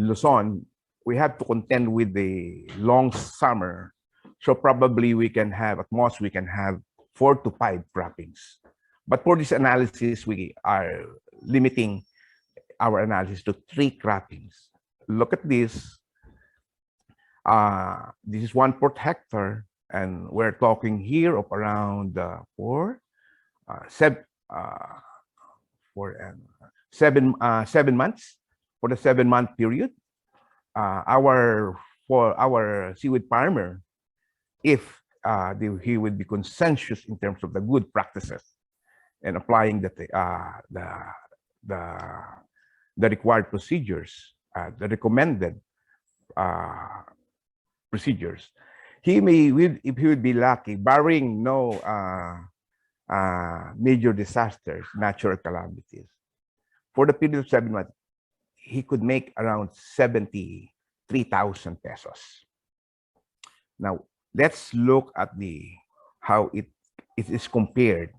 S3: Luzon, we have to contend with the long summer. So probably we can have, at most, we can have 4 to 5 croppings. But for this analysis, we are limiting our analysis to 3 croppings. Look at this. This is 1/4 hectare, and we're talking here of around 7 months. For the 7-month period, for our seaweed farmer, if he would be consensus in terms of the good practices and applying the required procedures, the recommended procedures, if he would be lucky, barring no major disasters, natural calamities, for the period of 7 months, he could make around 73,000 pesos. Now, let's look at how it is compared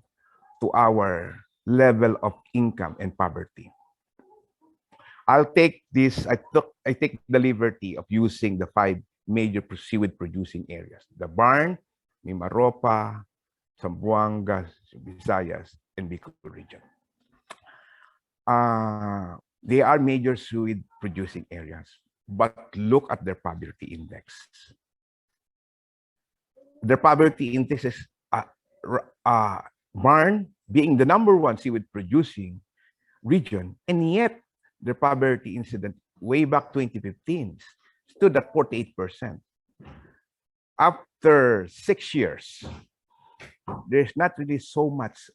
S3: to our level of income and poverty. I'll take this. I take the liberty of using the 5 major seaweed producing areas: the Barn, Mimaropa, Zamboanga, Visayas, and Bicol region. They are major seaweed producing areas, but look at their poverty index. Their poverty index is Barn being the #1 seaweed producing region, and yet their poverty incidence way back 2015 stood at 48%. After 6 years, there's not really so much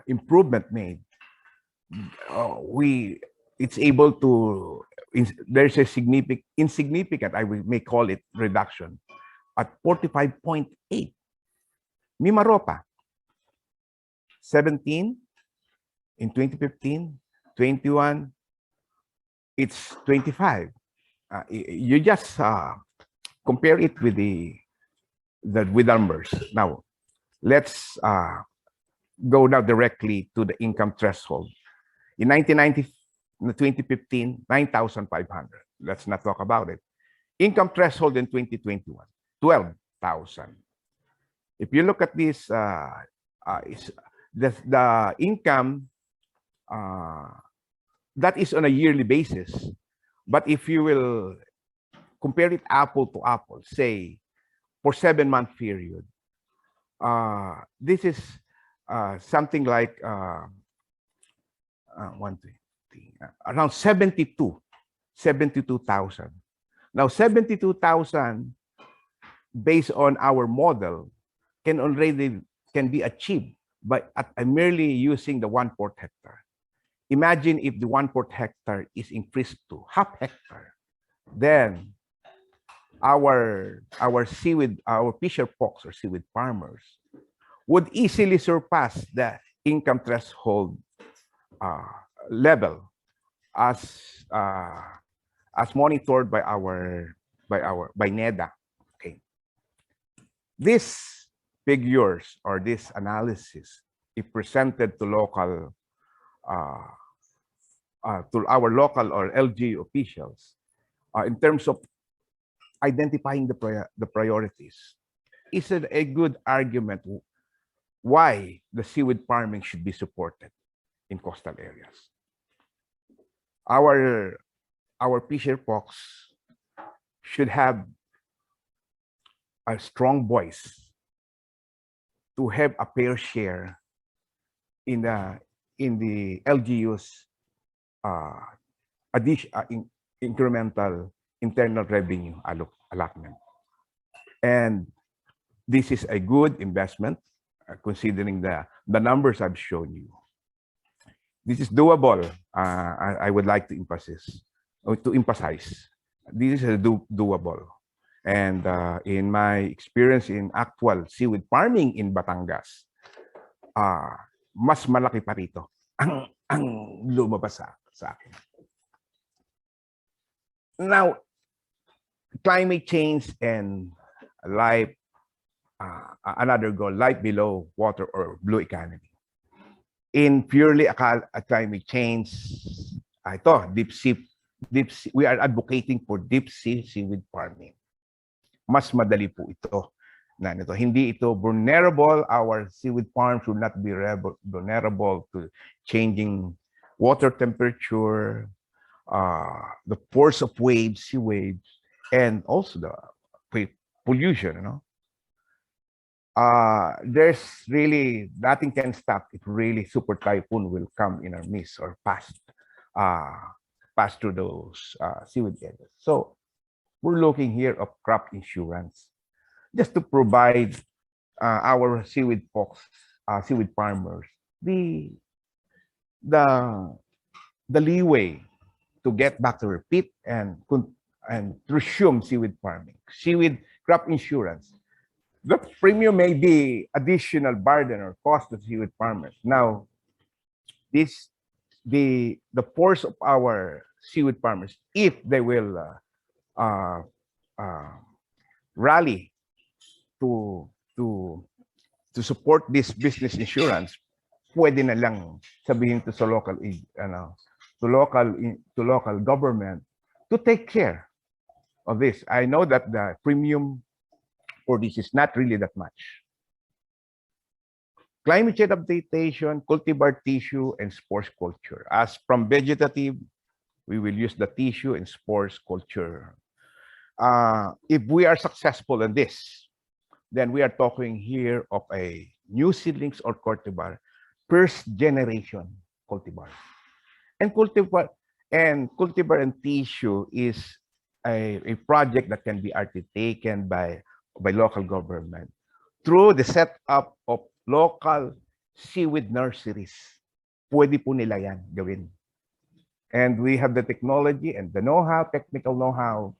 S3: improvement made. It's able to, there's a insignificant, I may call it, reduction at 45.8. Mimaropa, 17 in 2015, 21, it's 25. You just compare it with the numbers. Now, let's go now directly to the income threshold. In 2015, 9,500. Let's not talk about it. Income threshold in 2021, 12,000. If you look at this, the income that is on a yearly basis. But if you will compare it apple to apple, say for 7-month period, this is something like around 72,000. Now 72,000 based on our model can be achieved by merely using the 1/4 hectare. Imagine if the 1/4 hectare is increased to 1/2 hectare, then our seaweed, our fisher folks or seaweed farmers would easily surpass the income threshold level as monitored by NEDA. Okay, this figures or this analysis, if presented to local, to our local or LGU officials, in terms of identifying the priorities, is it a good argument why the seaweed farming should be supported in coastal areas? Our fisher folks should have a strong voice to have a fair share in the LGU's incremental internal revenue allotment. And this is a good investment, considering the numbers I've shown you. This is doable. I would like to emphasize. This is doable. And in my experience in actual seaweed farming in Batangas, mas malaki pa rito ang lumabas sa akin. Now, climate change and life, another goal, life below water or blue economy. In purely climate change, deep sea, we are advocating for deep sea seaweed farming. Mas madali po ito. Hindi ito vulnerable. Our seaweed farm should not be vulnerable to changing water temperature, the force of waves, sea waves, and also the pollution. There's really nothing can stop if really super typhoon will come in our midst or pass through those seaweed areas. So we're looking here of crop insurance, just to provide our seaweed folks, seaweed farmers, the leeway to get back to repeat and resume seaweed farming. Seaweed crop insurance. The premium may be additional burden or cost to seaweed farmers. Now, the force of our seaweed farmers, if they will rally to support this business insurance, pwede na lang sabihin to sa local government to take care of this. I know that the premium for this is not really that much. Climate change adaptation, cultivar tissue, and spores culture. As from vegetative, we will use the tissue and spores culture. If we are successful in this, then we are talking here of a new seedlings or cultivar, first generation cultivar. And cultivar and tissue is a project that can be undertaken by local government through the setup of local seaweed nurseries. Pwede po nila yan gawin. And we have the technology and the know-how, technical know-how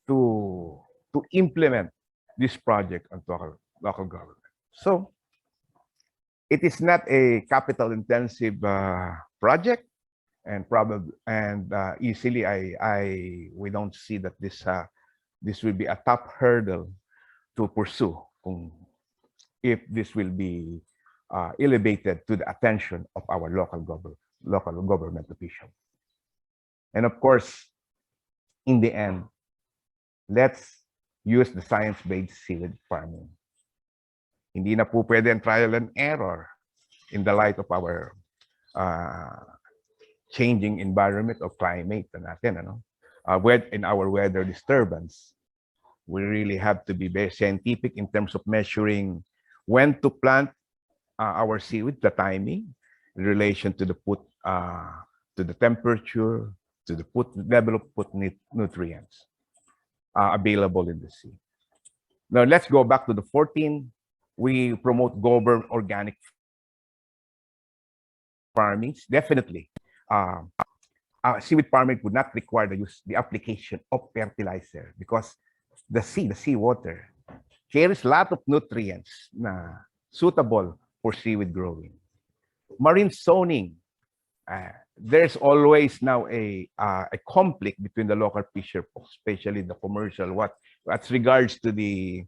S3: to implement this project on local government. So it is not a capital-intensive project, and probably easily we don't see that this will be a top hurdle to pursue if this will be elevated to the attention of our local government official. And of course, in the end, let's use the science-based seaweed farming. Hindi na po pwede ang trial and error in the light of our changing environment of climate natin, in our weather disturbance. We really have to be very scientific in terms of measuring when to plant our seaweed, the timing, in relation to the to the temperature, to the level of nutrients available in the sea. Now let's go back to the 14. We promote global organic farming. Definitely, seaweed farming would not require the application of fertilizer, because the seawater carries a lot of nutrients na suitable for seaweed growing. Marine zoning. There's always now a conflict between the local fisher folks, especially the commercial, as regards to the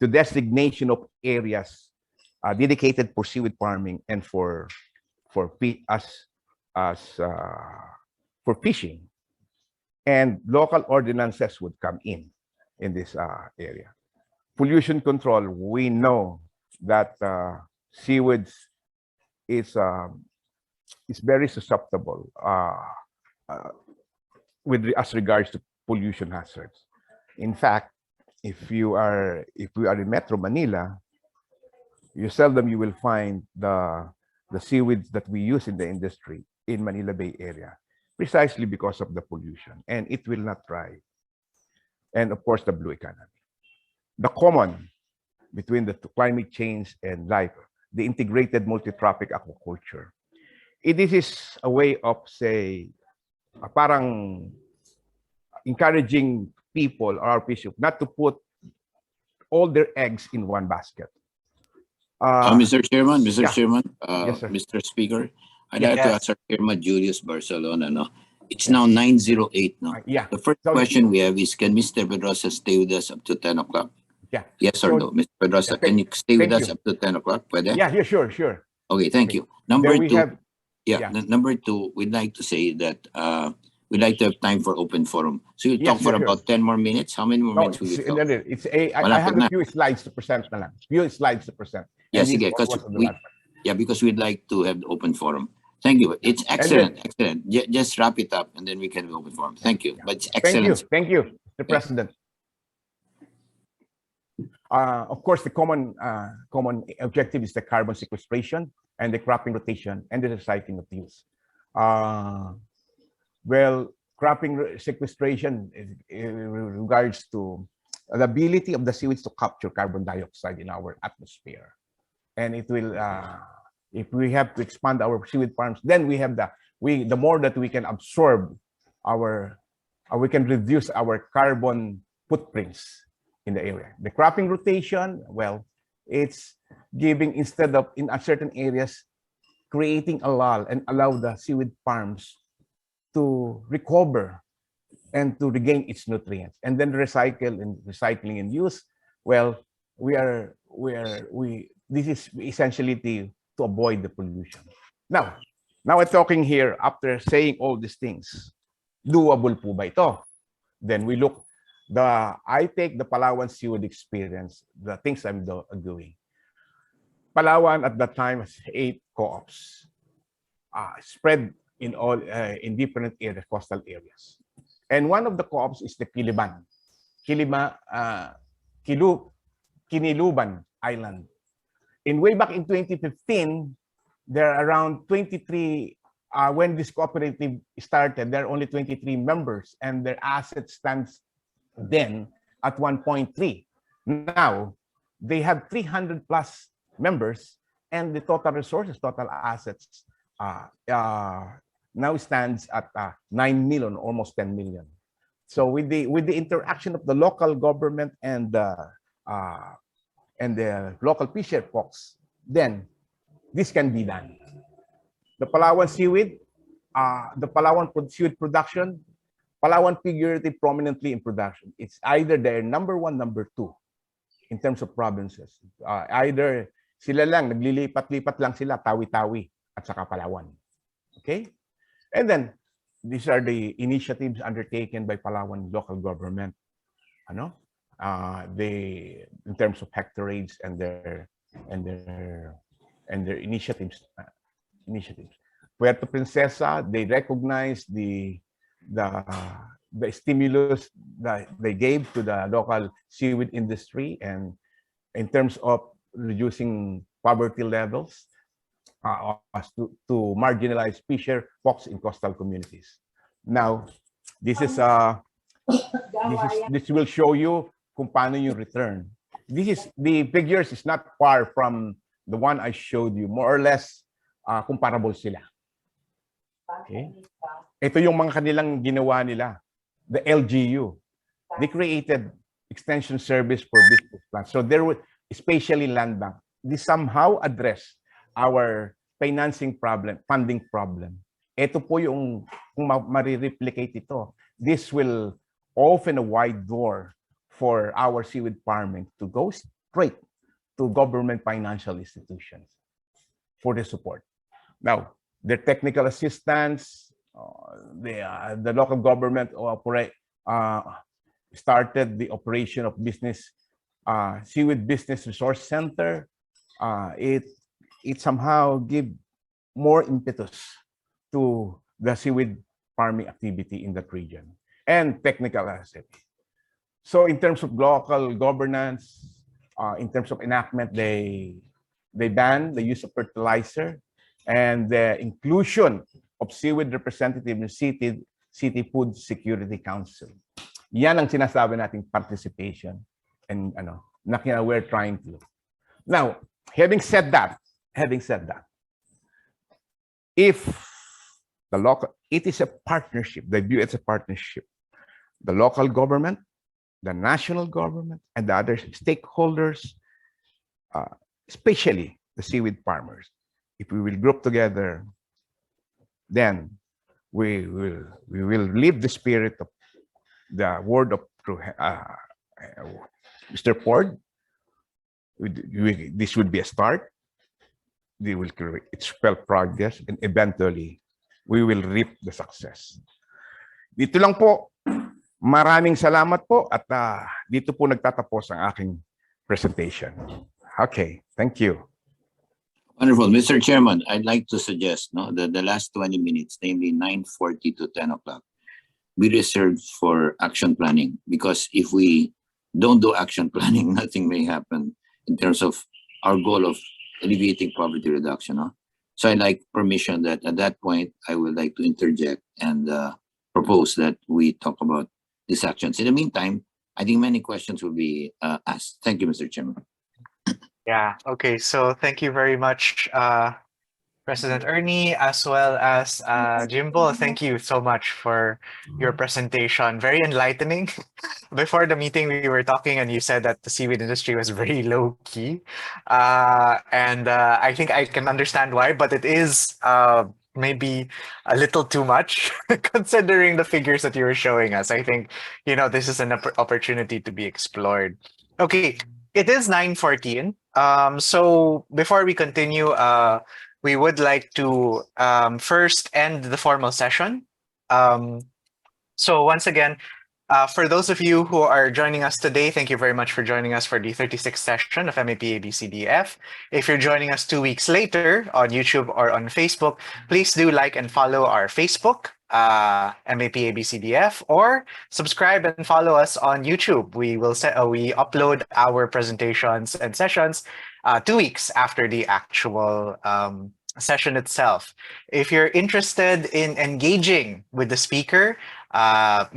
S3: to designation of areas dedicated for seaweed farming and for fishing, and local ordinances would come in this area. Pollution control, we know that seaweeds is very susceptible as regards to pollution hazards. In fact, if you are in Metro Manila, you will find the seaweeds that we use in the industry in Manila Bay area, precisely because of the pollution, and it will not thrive. And of course, the blue economy. The common between the climate change and life, the integrated multi-trophic aquaculture. This is a way of, say, parang encouraging people or our people not to put all their eggs in one basket.
S2: Mr. Chairman,
S3: yeah.
S2: Chairman,
S3: Yes, sir.
S2: Mr. Speaker, I'd
S1: Yes.
S2: like to ask our Chairman Julius Barcelona. No, it's now 9:08. No,
S3: Yeah.
S2: the first question we have is: can Mr. Pedrosa stay with us up to 10 o'clock?
S3: Yeah.
S2: Yes or no, Mr. Pedrosa? Can you stay with us up to 10 o'clock? Pwede?
S3: Yeah, sure.
S2: Okay, thank
S3: Okay.
S2: you. Number
S3: Then we
S2: two.
S3: have,
S2: Number two, we'd like to say that we'd like to have time for open forum. So you talk
S3: Yes,
S2: for
S3: sure.
S2: about 10 more minutes. How many more
S3: no,
S2: minutes will you
S3: it's,
S2: talk?
S3: I have a few slides to present na lang. Few slides to present.
S2: Yes,
S3: And
S2: sige,
S3: this
S2: because
S3: was on the last one.
S2: because we'd like to have the open forum. Thank you. It's excellent. Excellent. Just wrap it up and then we can have open forum. Thank you. But it's excellent.
S3: Thank you, Mr. President. Of course, the common objective is the carbon sequestration and the cropping rotation and the recycling of use. Well, cropping sequestration in regards to the ability of the seaweeds to capture carbon dioxide in our atmosphere, and it will. If we have to expand our seaweed farms, then we have the more that we can absorb we can reduce our carbon footprints in the area. The cropping rotation, well, it's giving, instead of in certain areas, creating a lull and allow the seaweed farms to recover and to regain its nutrients, and then recycling and use. Well, this is essentially to avoid the pollution. Now we're talking here, after saying all these things, doable po ba ito? Then we look, I take the Palawan seaweed experience, the things I'm doing. Palawan at that time has 8 co-ops, spread in different areas, coastal areas. And one of the co-ops is the Kiniluban Island. Way back in 2015, there are around 23, when this cooperative started, there are only 23 members, and their asset stands then at 1.3. Now, they have 300 plus members, and the total resources, total assets, now stands at 9 million, almost 10 million. So with the interaction of the local government and the local fisher folks, then this can be done. The Palawan seaweed, the Palawan seaweed production, Palawan figurative prominently in production. It's either they're number 1, number 2 in terms of provinces. Either sila lang, naglilipat-lipat lang sila, Tawi-Tawi at saka Palawan. Okay? And then, these are the initiatives undertaken by Palawan local government. In terms of hectareage and their initiatives. Puerto Princesa, they recognize the stimulus that they gave to the local seaweed industry, and in terms of reducing poverty levels, to marginalize fisher folks in coastal communities. Now, this will show you kung paano yung return. The figures is not far from the one I showed you. More or less comparable sila. Okay? Ito yung mga kanilang ginawa nila. The LGU. They created extension service for business plans. So there was, especially land bank, they somehow address our financing problem, funding problem. Ito po yung, kung ma-replicate ito, this will open a wide door for our seaweed farming to go straight to government financial institutions for the support. Now, their technical assistance, the local government started the operation of Seaweed Business Resource Center. It somehow give more impetus to the seaweed farming activity in that region and technical asset. So in terms of local governance, in terms of enactment, they banned the use of fertilizer and the inclusion of seaweed representative in City Food Security Council. Yan ang sinasabi nating participation and na we're trying to. Now, having said that, if the local, it is a partnership, they view it as a partnership. The local government, the national government, and the other stakeholders, especially the seaweed farmers, if we will group together, then we will live the spirit of the word of Mr. Ford. This would be a start. They will spell progress, and eventually we will reap the success. Dito lang po. Maraming salamat po at dito po nagtatapos ang aking presentation. Okay, thank you.
S2: Wonderful. Mr. Chairman, I'd like to suggest that the last 20 minutes, namely 9:40 to 10 o'clock, be reserved for action planning, because if we don't do action planning, nothing may happen in terms of our goal of alleviating poverty reduction. So I'd like permission that at that point, I would like to interject and propose that we talk about these actions. In the meantime, I think many questions will be asked. Thank you, Mr. Chairman.
S1: Yeah, okay. So thank you very much, President Ernie, as well as Jimbo. Thank you so much for your presentation. Very enlightening. Before the meeting, we were talking and you said that the seaweed industry was very low key. And I think I can understand why, but it is maybe a little too much considering the figures that you were showing us. I think, this is an opportunity to be explored. Okay, it is 9:14. So before we continue, we would like to first end the formal session. So once again, for those of you who are joining us today, thank you very much for joining us for the 36th session of MAP-ABCDF. If you're joining us 2 weeks later on YouTube or on Facebook, please do like and follow our Facebook, MAP-ABCDF, or subscribe and follow us on YouTube. We upload our presentations and sessions 2 weeks after the actual session itself. If you're interested in engaging with the speaker,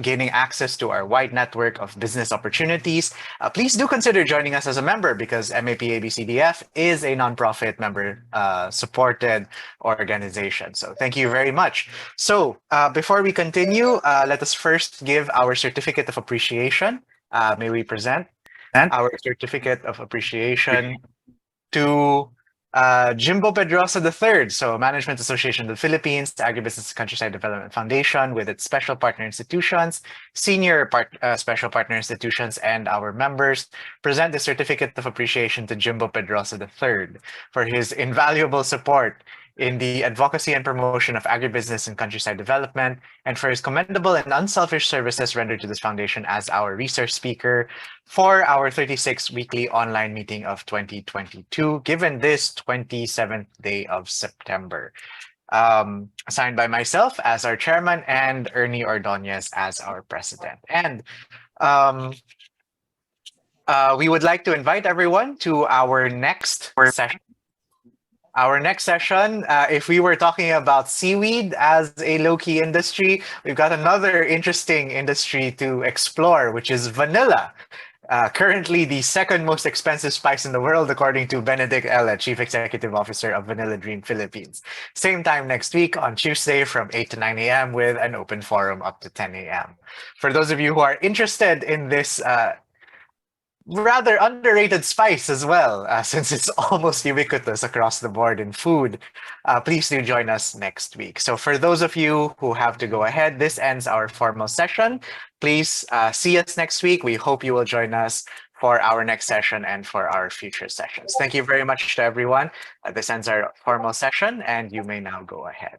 S1: gaining access to our wide network of business opportunities, please do consider joining us as a member, because MAP-ABCDF is a nonprofit member supported organization. So thank you very much. So before we continue, let us first give our certificate of appreciation. May we present our certificate of appreciation to Jimbo Pedrosa III, so Management Association of the Philippines, Agribusiness Countryside Development Foundation with its special partner institutions, senior special partner institutions, and our members present the certificate of appreciation to Jimbo Pedrosa III for his invaluable support in the advocacy and promotion of agribusiness and countryside development, and for his commendable and unselfish services rendered to this foundation as our research speaker for our 36th weekly online meeting of 2022, given this 27th day of September. Signed by myself as our chairman and Ernie Ordonez as our president. And we would like to invite everyone to our next session. Our next session, if we were talking about seaweed as a low-key industry, we've got another interesting industry to explore, which is vanilla. Currently the second most expensive spice in the world, according to Benedict Ella, Chief Executive Officer of Vanilla Dream Philippines. Same time next week on Tuesday from 8 to 9 a.m. with an open forum up to 10 a.m. For those of you who are interested in this rather underrated spice as well, since it's almost ubiquitous across the board in food, please do join us next week. So for those of you who have to go ahead, this ends our formal session. Please see us next week. We hope you will join us for our next session and for our future sessions. Thank you very much to everyone. This ends our formal session, and you may now go ahead.